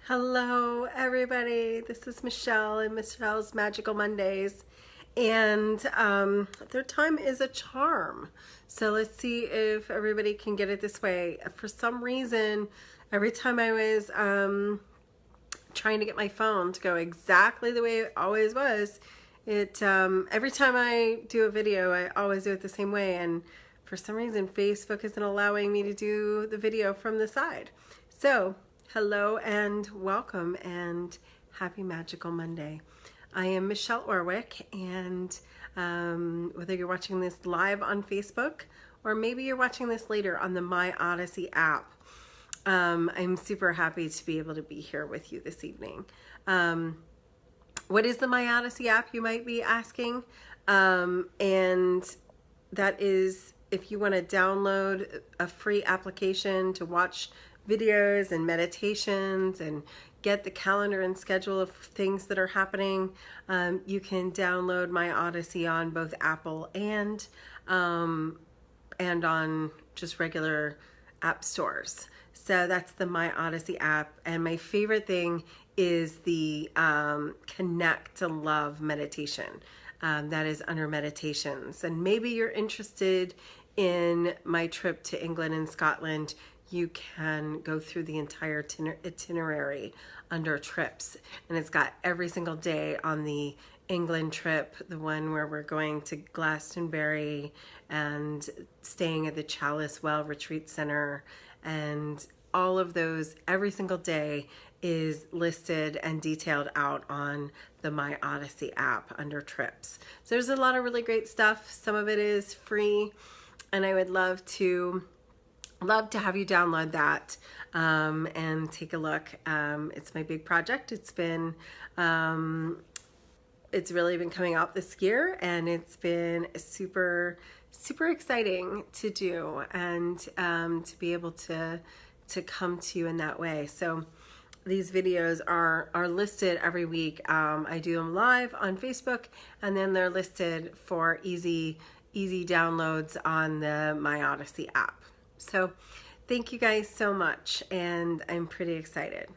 Hello, everybody. This is Michelle and Michelle's Magical Mondays. And their time is a charm. So let's see if everybody can get it this way. For some reason, every time I was trying to get my phone to go exactly the way it always was, every time I do a video, I always do it the same way. And for some reason, Facebook isn't allowing me to do the video from the side. So hello and welcome and happy Magical Monday. I am Michelle Orwick, and whether you're watching this live on Facebook or maybe you're watching this later on the My Odyssey app, I'm super happy to be able to be here with you this evening. What is the My Odyssey app, you might be asking? And that is if you want to download a free application to watch videos and meditations and get the calendar and schedule of things that are happening. You can download My Odyssey on both Apple and on just regular app stores. So that's the My Odyssey app. And my favorite thing is the Connect to Love meditation. That is under meditations. And maybe you're interested in my trip to England and Scotland. You can go through the entire itinerary under trips, and it's got every single day on the England trip, the one where we're going to Glastonbury and staying at the Chalice Well Retreat Center, and all of those, every single day is listed and detailed out on the My Odyssey app under trips. So there's a lot of really great stuff. Some of it is free, and I would love to have you download that and take a look. It's my big project. It's really been coming out this year, and it's been super exciting to do and to be able to come to you in that way. So these videos are listed every week. I do them live on Facebook, and then they're listed for easy downloads on the My Odyssey app. So thank you guys so much, and I'm pretty excited.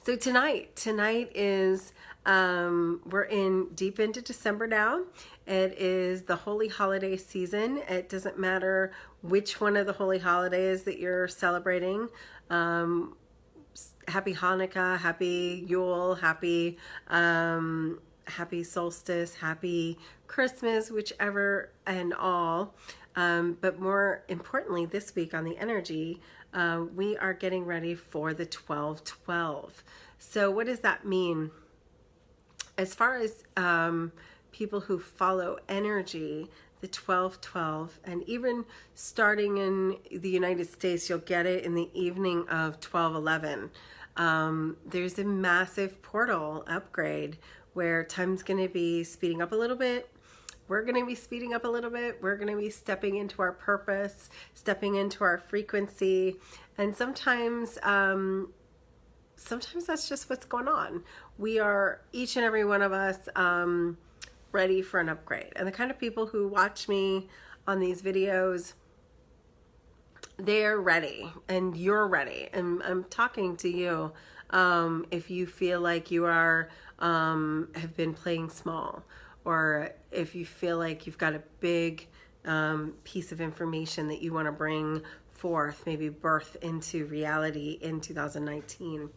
So tonight is, we're deep into December now. It is the holy holiday season. It doesn't matter which one of the holy holidays that you're celebrating. Happy Hanukkah, happy Yule, happy solstice, happy Christmas, whichever and all. But more importantly, this week on the energy, we are getting ready for the 12/12. So what does that mean? As far as people who follow energy, the 12/12, and even starting in the United States, you'll get it in the evening of 12/11. There's a massive portal upgrade where time's going to be speeding up a little bit. We're going to be speeding up a little bit. We're going to be stepping into our purpose, stepping into our frequency. And sometimes that's just what's going on. We are, each and every one of us, ready for an upgrade. And the kind of people who watch me on these videos, they're ready, and you're ready. And I'm talking to you if you feel like you are have been playing small, or if you feel like you've got a big piece of information that you want to bring forth, maybe birth into reality in 2019.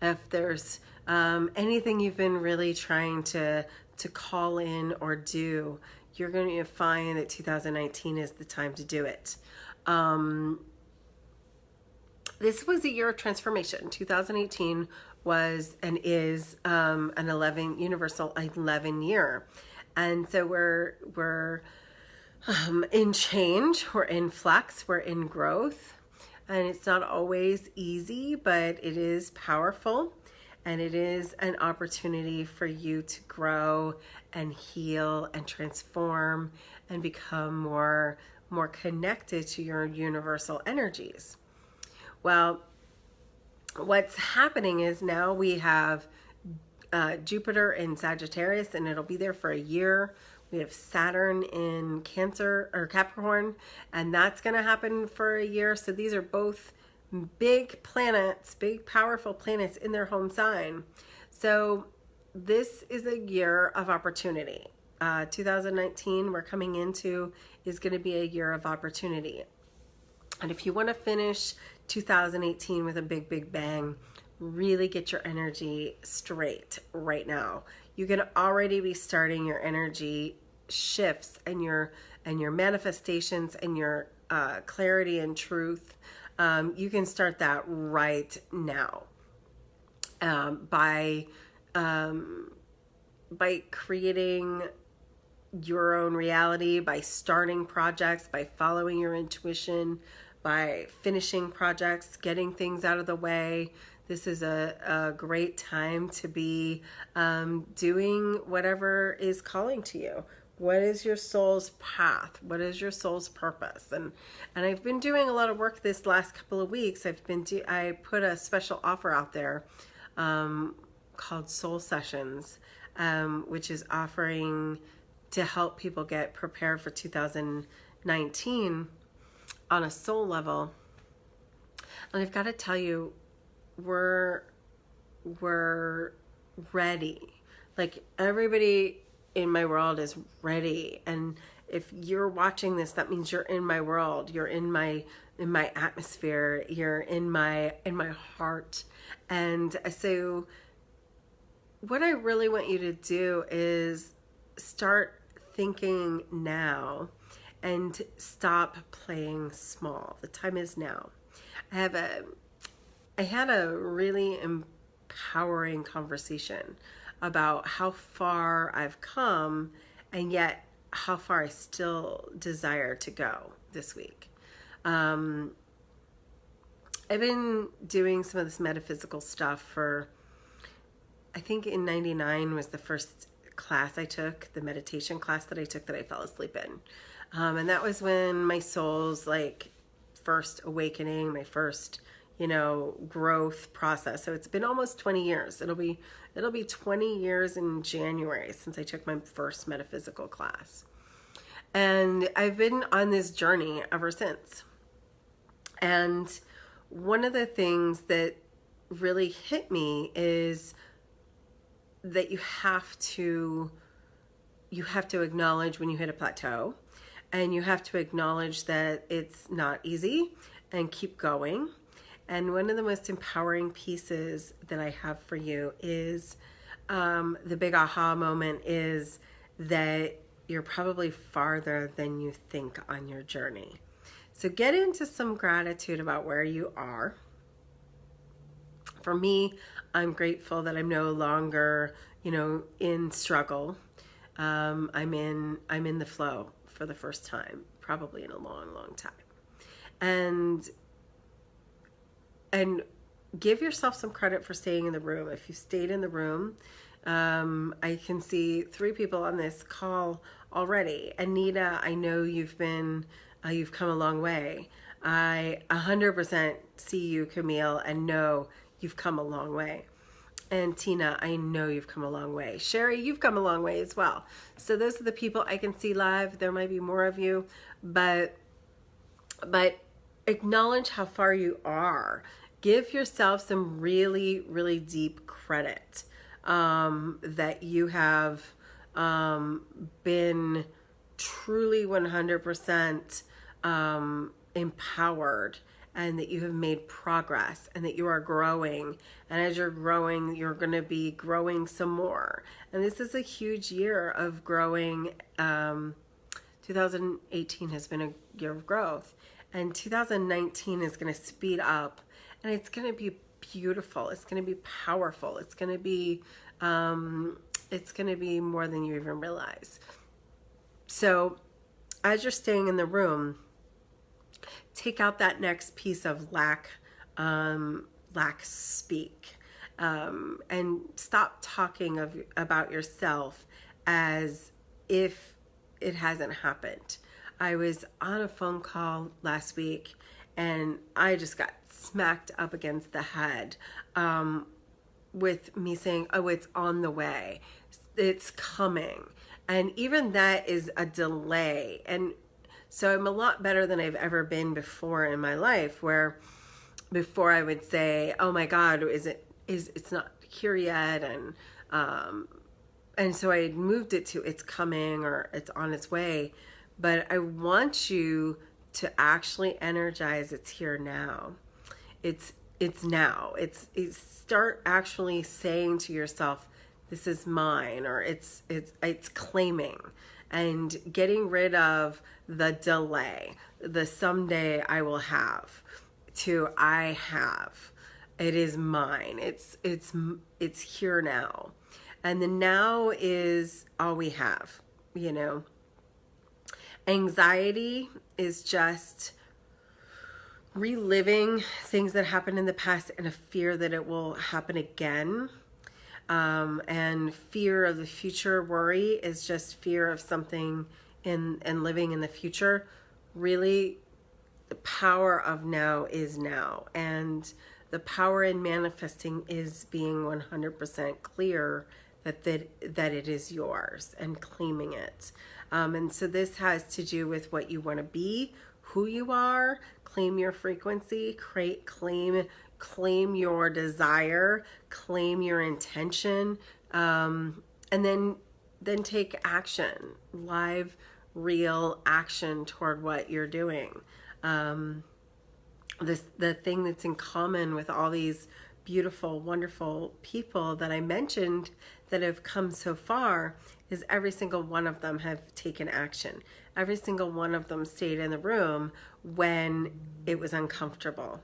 If there's anything you've been really trying to call in or do, you're going to find that 2019 is the time to do it. This was a year of transformation. 2018 was and is an universal 11 year. And so we're in change, we're in flux, we're in growth. And it's not always easy, but it is powerful. And it is an opportunity for you to grow and heal and transform and become more connected to your universal energies. Well, what's happening is now we have Jupiter in Sagittarius, and it'll be there for a year. We have Saturn in Cancer or Capricorn, and that's going to happen for a year. So these are both big planets, big powerful planets in their home sign. So this is a year of opportunity. 2019 we're coming into is going to be a year of opportunity. And if you want to finish 2018 with a big bang, really get your energy straight right now. You can already be starting your energy shifts and your manifestations and your clarity and truth. You can start that right now by creating your own reality, by starting projects, by following your intuition, by finishing projects, getting things out of the way. This is a great time to be doing whatever is calling to you. What is your soul's path? What is your soul's purpose? And I've been doing a lot of work this last couple of weeks. I put a special offer out there called Soul Sessions, which is offering to help people get prepared for 2019 on a soul level. And I've got to tell you, we're ready. Like, everybody in my world is ready. And if you're watching this, that means you're in my world. You're in my atmosphere. You're in my heart. And so what I really want you to do is start thinking now and stop playing small. The time is now. I had a really empowering conversation about how far I've come and yet how far I still desire to go this week. I've been doing some of this metaphysical stuff for, I think in 99 was the first class I took, the meditation class that I took that I fell asleep in. And that was when my soul's like first awakening, my first, growth process. So it's been almost 20 years. It'll be 20 years in January since I took my first metaphysical class. And I've been on this journey ever since. And one of the things that really hit me is that you have to acknowledge when you hit a plateau, and you have to acknowledge that it's not easy and keep going. And one of the most empowering pieces that I have for you is the big aha moment is that you're probably farther than you think on your journey. So get into some gratitude about where you are. For me, I'm grateful that I'm no longer, in struggle. I'm in the flow for the first time, probably in a long time. And give yourself some credit for staying in the room. If you stayed in the room, I can see 3 people on this call already. Anita, I know you've come a long way. I 100% see you, Camille, and know you've come a long way. And Tina, I know you've come a long way. Sherry, you've come a long way as well. So those are the people I can see live. There might be more of you, but acknowledge how far you are. Give yourself some really, really deep credit that you have been truly 100% empowered, and that you have made progress, and that you are growing. And as you're growing, you're going to be growing some more. And this is a huge year of growing. 2018 has been a year of growth, and 2019 is going to speed up, and it's going to be beautiful. It's going to be powerful. It's going to be more than you even realize. So as you're staying in the room, take out that next piece of lack speak, and stop talking about yourself as if it hasn't happened. I was on a phone call last week, and I just got smacked up against the head with me saying, oh, it's on the way, it's coming. And even that is a delay. And so I'm a lot better than I've ever been before in my life, where before I would say, oh my God, it's not here yet. And so I moved it to it's coming or it's on its way. But I want you to actually energize it's here now. It's now. It's start actually saying to yourself, this is mine, or it's claiming, and getting rid of the delay, the someday I will have, to I have. It is mine. It's here now. And the now is all we have, you know. Anxiety is just reliving things that happened in the past and a fear that it will happen again. And fear of the future. Worry is just fear of something and living in the future. Really, the power of now is now. And the power in manifesting is being 100% clear that it is yours and claiming it. And so this has to do with what you want to be, who you are, claim your frequency, claim your desire, claim your intention, and then take action, live, real action toward what you're doing. The thing that's in common with all these beautiful, wonderful people that I mentioned that have come so far is every single one of them have taken action. Every single one of them stayed in the room when it was uncomfortable,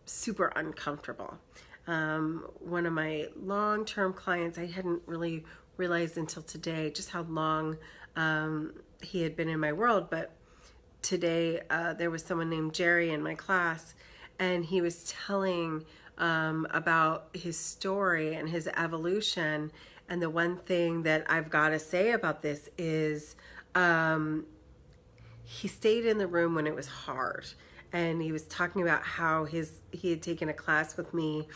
super uncomfortable. One of my long-term clients, I hadn't really realized until today just how long he had been in my world, but today there was someone named Jerry in my class, and he was telling about his story and his evolution. And the one thing that I've got to say about this is he stayed in the room when it was hard. And he was talking about how he had taken a class with me,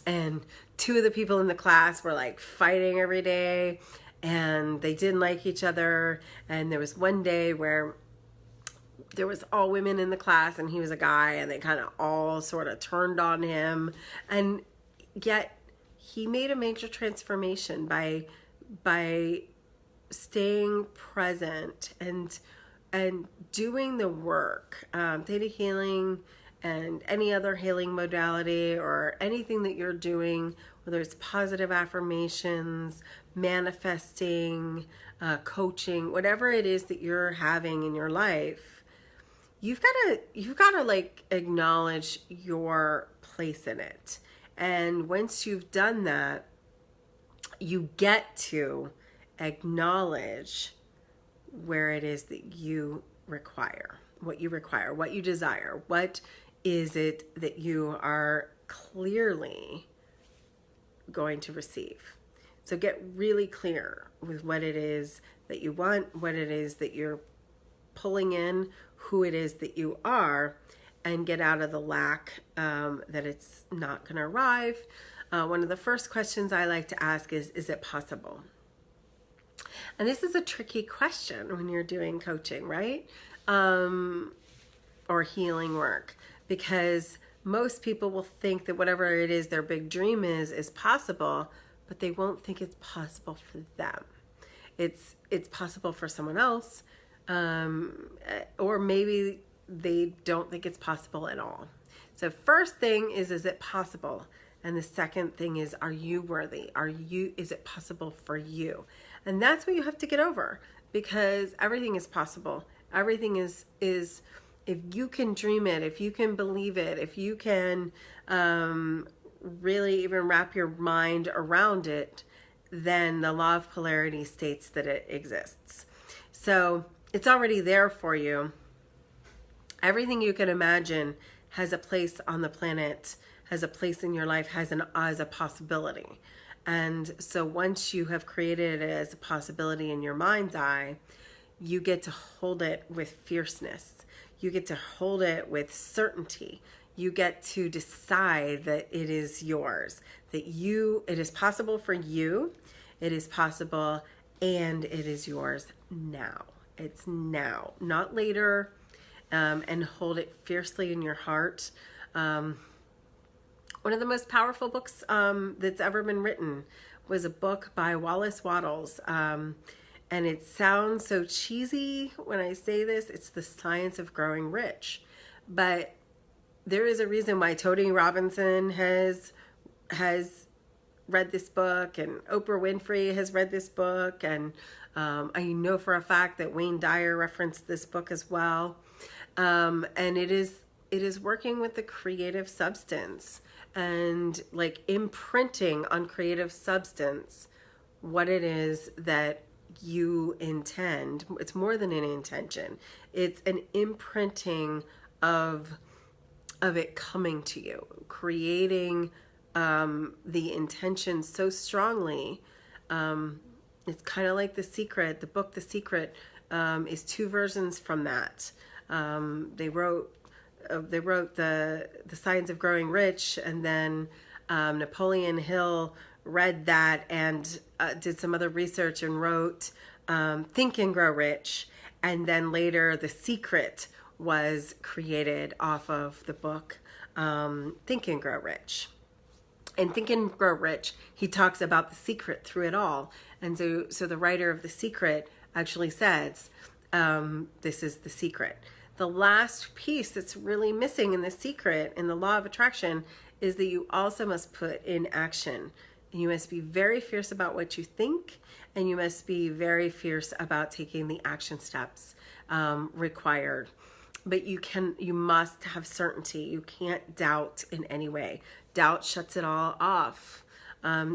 and two of the people in the class were like fighting every day, and they didn't like each other. And there was one day where there was all women in the class and he was a guy, and they kind of all sort of turned on him. And yet he made a major transformation by staying present and doing the work. Theta healing and any other healing modality or anything that you're doing, whether it's positive affirmations, manifesting, coaching, whatever it is that you're having in your life, you've got to like acknowledge your place in it. And once you've done that, you get to acknowledge where it is that you require, what you desire. What is it that you are clearly going to receive? So get really clear with what it is that you want, what it is that you're pulling in, who it is that you are, and get out of the lack that it's not going to arrive. One of the first questions I like to ask is it possible? And this is a tricky question when you're doing coaching, right? Or healing work, because most people will think that whatever it is their big dream is possible, but they won't think it's possible for them. It's possible for someone else, or maybe they don't think it's possible at all. So first thing is it possible? And the second thing is, are you worthy? Is it possible for you? And that's what you have to get over, because everything is possible. Everything is if you can dream it, if you can believe it, if you can really even wrap your mind around it, then the law of polarity states that it exists. So it's already there for you. Everything you can imagine has a place on the planet, has a place in your life, has a possibility. And so once you have created it as a possibility in your mind's eye, you get to hold it with fierceness. You get to hold it with certainty. You get to decide that it is yours, that it is possible for you, it is possible, and it is yours now. It's now, not later. And hold it fiercely in your heart. One of the most powerful books that's ever been written was a book by Wallace Wattles. And it sounds so cheesy when I say this. It's The Science of Growing Rich. But there is a reason why Tony Robinson has read this book, and Oprah Winfrey has read this book, and I know for a fact that Wayne Dyer referenced this book as well. And it is working with the creative substance and like imprinting on creative substance what it is that you intend. It's more than an intention. It's an imprinting of it coming to you, creating the intention so strongly. It's kind of like The Secret. The book The Secret is two versions from that. They wrote the Science of Growing Rich, and then Napoleon Hill read that and did some other research and wrote Think and Grow Rich, and then later The Secret was created off of the book Think and Grow Rich. And Think and Grow Rich, he talks about the secret through it all. And so the writer of The Secret actually says, this is the secret. The last piece that's really missing in The Secret, in the law of attraction, is that you also must put in action. You must be very fierce about what you think, and you must be very fierce about taking the action steps required. But you must have certainty. You can't doubt in any way. Doubt shuts it all off.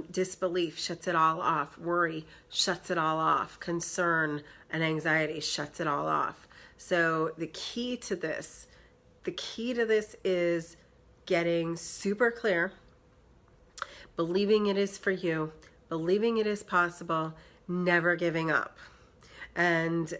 Disbelief shuts it all off. Worry shuts it all off. Concern and anxiety shuts it all off. So the key to this is getting super clear, believing it is for you, believing it is possible, never giving up. And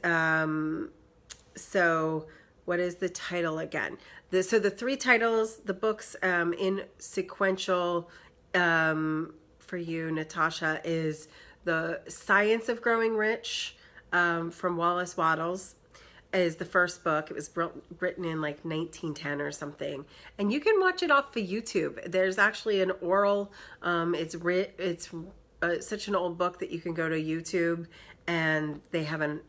so what is the title again? So the three titles, the books in sequential for you, Natasha, is The Science of Growing Rich from Wallace Wattles is the first book. It was written in like 1910 or something. And you can watch it off of YouTube. There's actually an oral, it's such an old book that you can go to YouTube, and they have an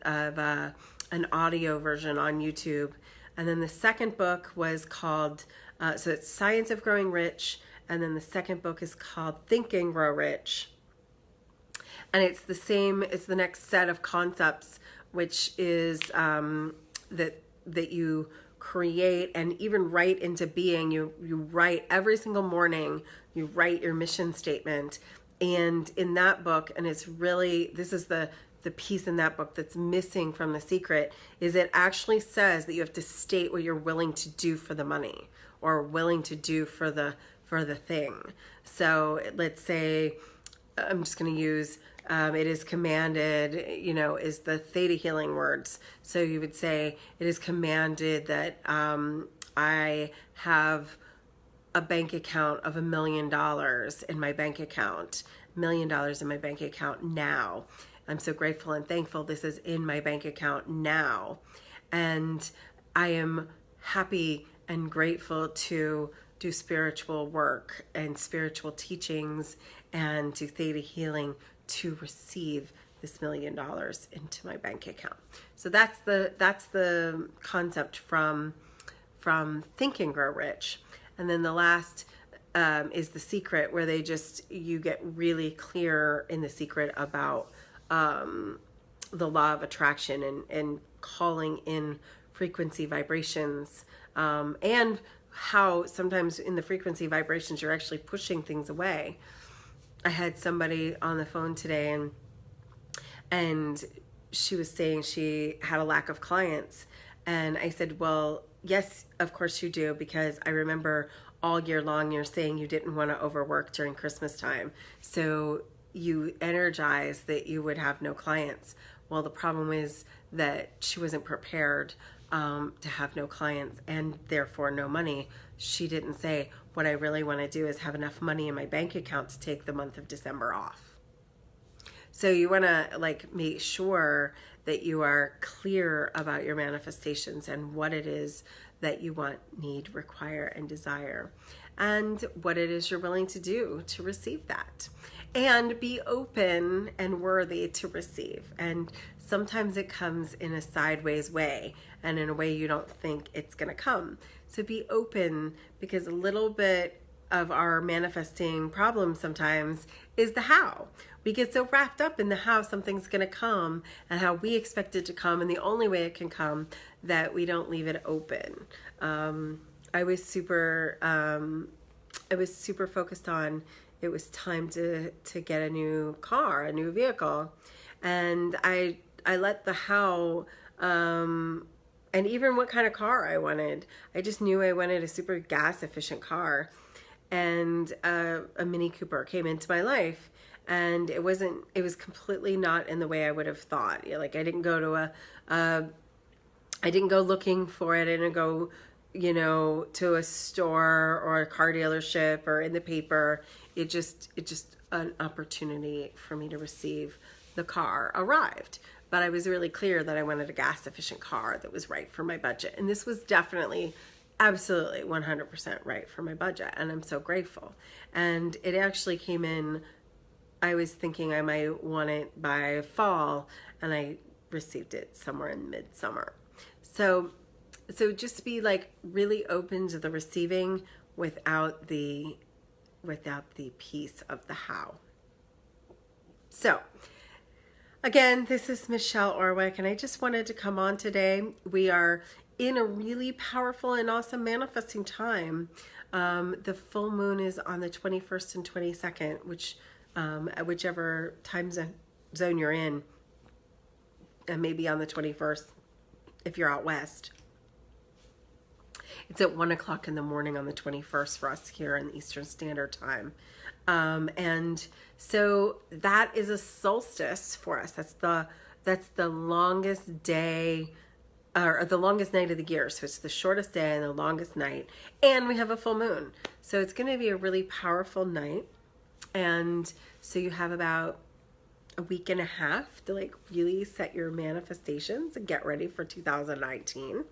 audio version on YouTube. And then the second book was called, so it's Science of Growing Rich, and then the second book is called Think and Grow Rich. And it's the same, it's the next set of concepts, which is that you create and even write into being. You write every single morning, you write your mission statement. And in that book, and it's really, this is the piece in that book that's missing from The Secret, is it actually says that you have to state what you're willing to do for the money, or willing to do for the thing. So let's say, I'm just going to use, it is commanded, is the Theta Healing words. So you would say, it is commanded that I have a bank account of $1 million in my bank account, $1 million in my bank account now. I'm so grateful and thankful this is in my bank account now. And I am happy and grateful to do spiritual work and spiritual teachings and do Theta Healing to receive this $1 million into my bank account. So that's the concept from Think and Grow Rich. And then the last is The Secret, where you get really clear in The Secret about the law of attraction and calling in frequency vibrations, and how sometimes in the frequency vibrations you're actually pushing things away. I had somebody on the phone today, and she was saying she had a lack of clients, and I said, well, yes, of course you do, because I remember all year long you're saying you didn't want to overwork during Christmas time, so you energized that you would have no clients. Well, the problem is that she wasn't prepared to have no clients and therefore no money. She didn't say, what I really want to do is have enough money in my bank account to take the month of December off. So you want to make sure that you are clear about your manifestations and what it is that you want, need, require, and desire, and what it is you're willing to do to receive that. And be open and worthy to receive. And sometimes it comes in a sideways way and in a way you don't think it's going to come. So be open, because a little bit of our manifesting problem sometimes is the how. We get so wrapped up in the how something's going to come and how we expect it to come, and the only way it can come, that we don't leave it open. I was super focused on, it was time to get a new car, a new vehicle, and I let the how and even what kind of car I wanted. I just knew I wanted a super gas efficient car, and a Mini Cooper came into my life, and it was completely not in the way I would have thought. Like, I didn't go to I didn't go looking for it. I didn't go, to a store or a car dealership or in the paper. It just an opportunity for me to receive the car arrived. But I was really clear that I wanted a gas efficient car that was right for my budget. And this was definitely, absolutely 100% right for my budget. And I'm so grateful. And it actually came in, I was thinking I might want it by fall, and I received it somewhere in midsummer. So just be like really open to the receiving without the piece of the how. So again, this is Michelle Orwick, and I just wanted to come on today. We are in a really powerful and awesome manifesting time. The full moon is on the 21st and 22nd, which whichever time zone you're in, and maybe on the 21st if you're out west. It's at 1 o'clock in the morning on the 21st for us here in Eastern Standard Time. And so that is a solstice for us. That's the longest day, or the longest night of the year. So it's the shortest day and the longest night. And we have a full moon. So it's going to be a really powerful night. And so you have about a week and a half to like really set your manifestations and get ready for 2019.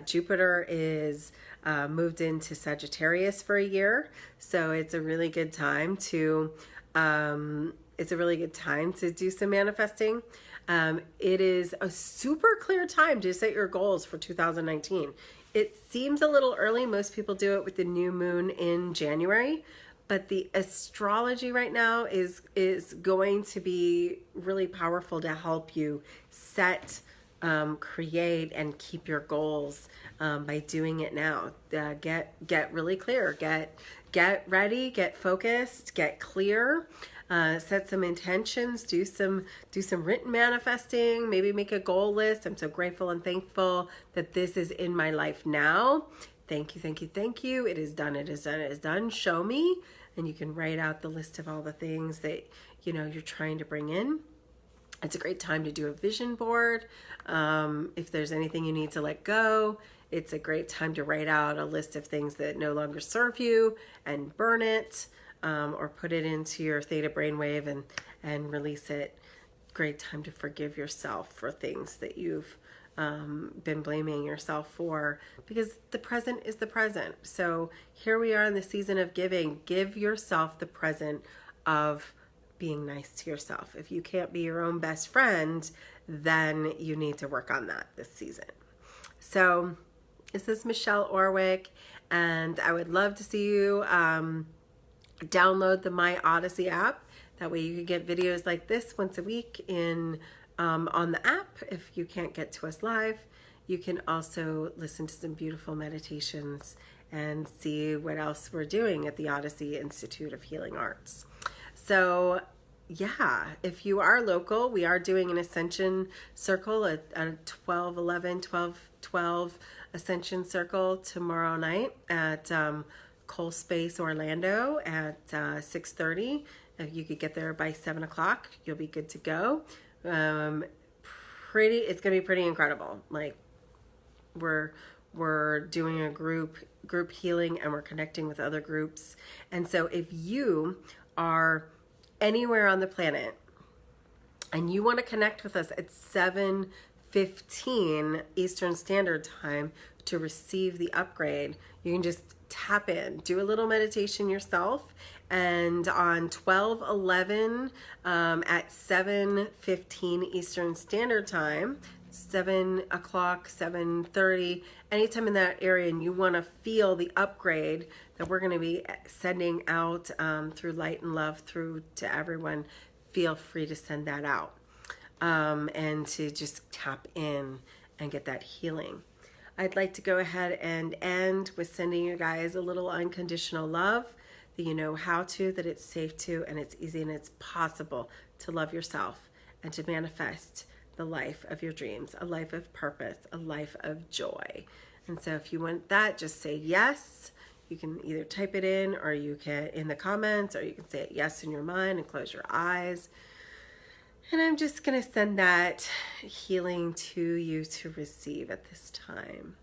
Jupiter is moved into Sagittarius for a year, so it's a really good time to do some manifesting. It is a super clear time to set your goals for 2019. It seems a little early. Most people do it with the new moon in January, but the astrology right now is going to be really powerful to help you set, create, and keep your goals by doing it now. Get really clear. Get ready. Get focused. Get clear. Set some intentions. Do some written manifesting. Maybe make a goal list. I'm so grateful and thankful that this is in my life now. Thank you, thank you, thank you. It is done. It is done. It is done. Show me. And you can write out the list of all the things that you're trying to bring in. It's a great time to do a vision board. If there's anything you need to let go, it's a great time to write out a list of things that no longer serve you and burn it, or put it into your theta brainwave and release it. Great time to forgive yourself for things that you've been blaming yourself for, because the present is the present. So here we are in the season of giving. Give yourself the present of being nice to yourself. If you can't be your own best friend, then you need to work on that this season. So this is Michelle Orwick, and I would love to see you download the My Odyssey app. That way you can get videos like this once a week on the app. If you can't get to us live, you can also listen to some beautiful meditations and see what else we're doing at the Odyssey Institute of Healing Arts. So yeah, if you are local, we are doing an Ascension Circle, a 12 Ascension Circle tomorrow night at Cole Space Orlando at 6:30. If you could get there by 7 o'clock, you'll be good to go. It's gonna be pretty incredible. Like, we're doing a group healing, and we're connecting with other groups. And so if you are anywhere on the planet and you want to connect with us at 7 7:15 Eastern Standard Time to receive the upgrade. You can just tap in, do a little meditation yourself, and on 12/11 at 7:15 Eastern Standard Time, 7 o'clock, 7:30, anytime in that area, and you want to feel the upgrade that we're going to be sending out through Light and Love through to everyone, feel free to send that out and to just tap in and get that healing. I'd like to go ahead and end with sending you guys a little unconditional love, that you know how to, that it's safe to, and it's easy and it's possible to love yourself and to manifest the life of your dreams, a life of purpose, a life of joy. And so if you want that, just say yes. You can either type it in, or you can in the comments, or you can say it yes in your mind and close your eyes. And I'm just going to send that healing to you to receive at this time.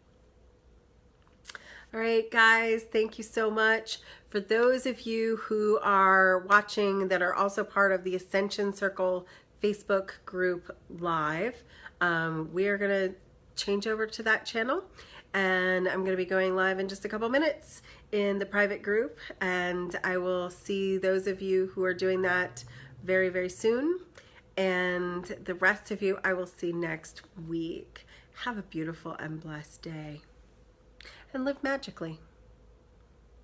All right, guys, thank you so much. For those of you who are watching that are also part of the Ascension Circle Facebook group live, we are going to change over to that channel, and I'm going to be going live in just a couple minutes in the private group, and I will see those of you who are doing that very, very soon. And the rest of you I will see next week. Have a beautiful and blessed day. And live magically.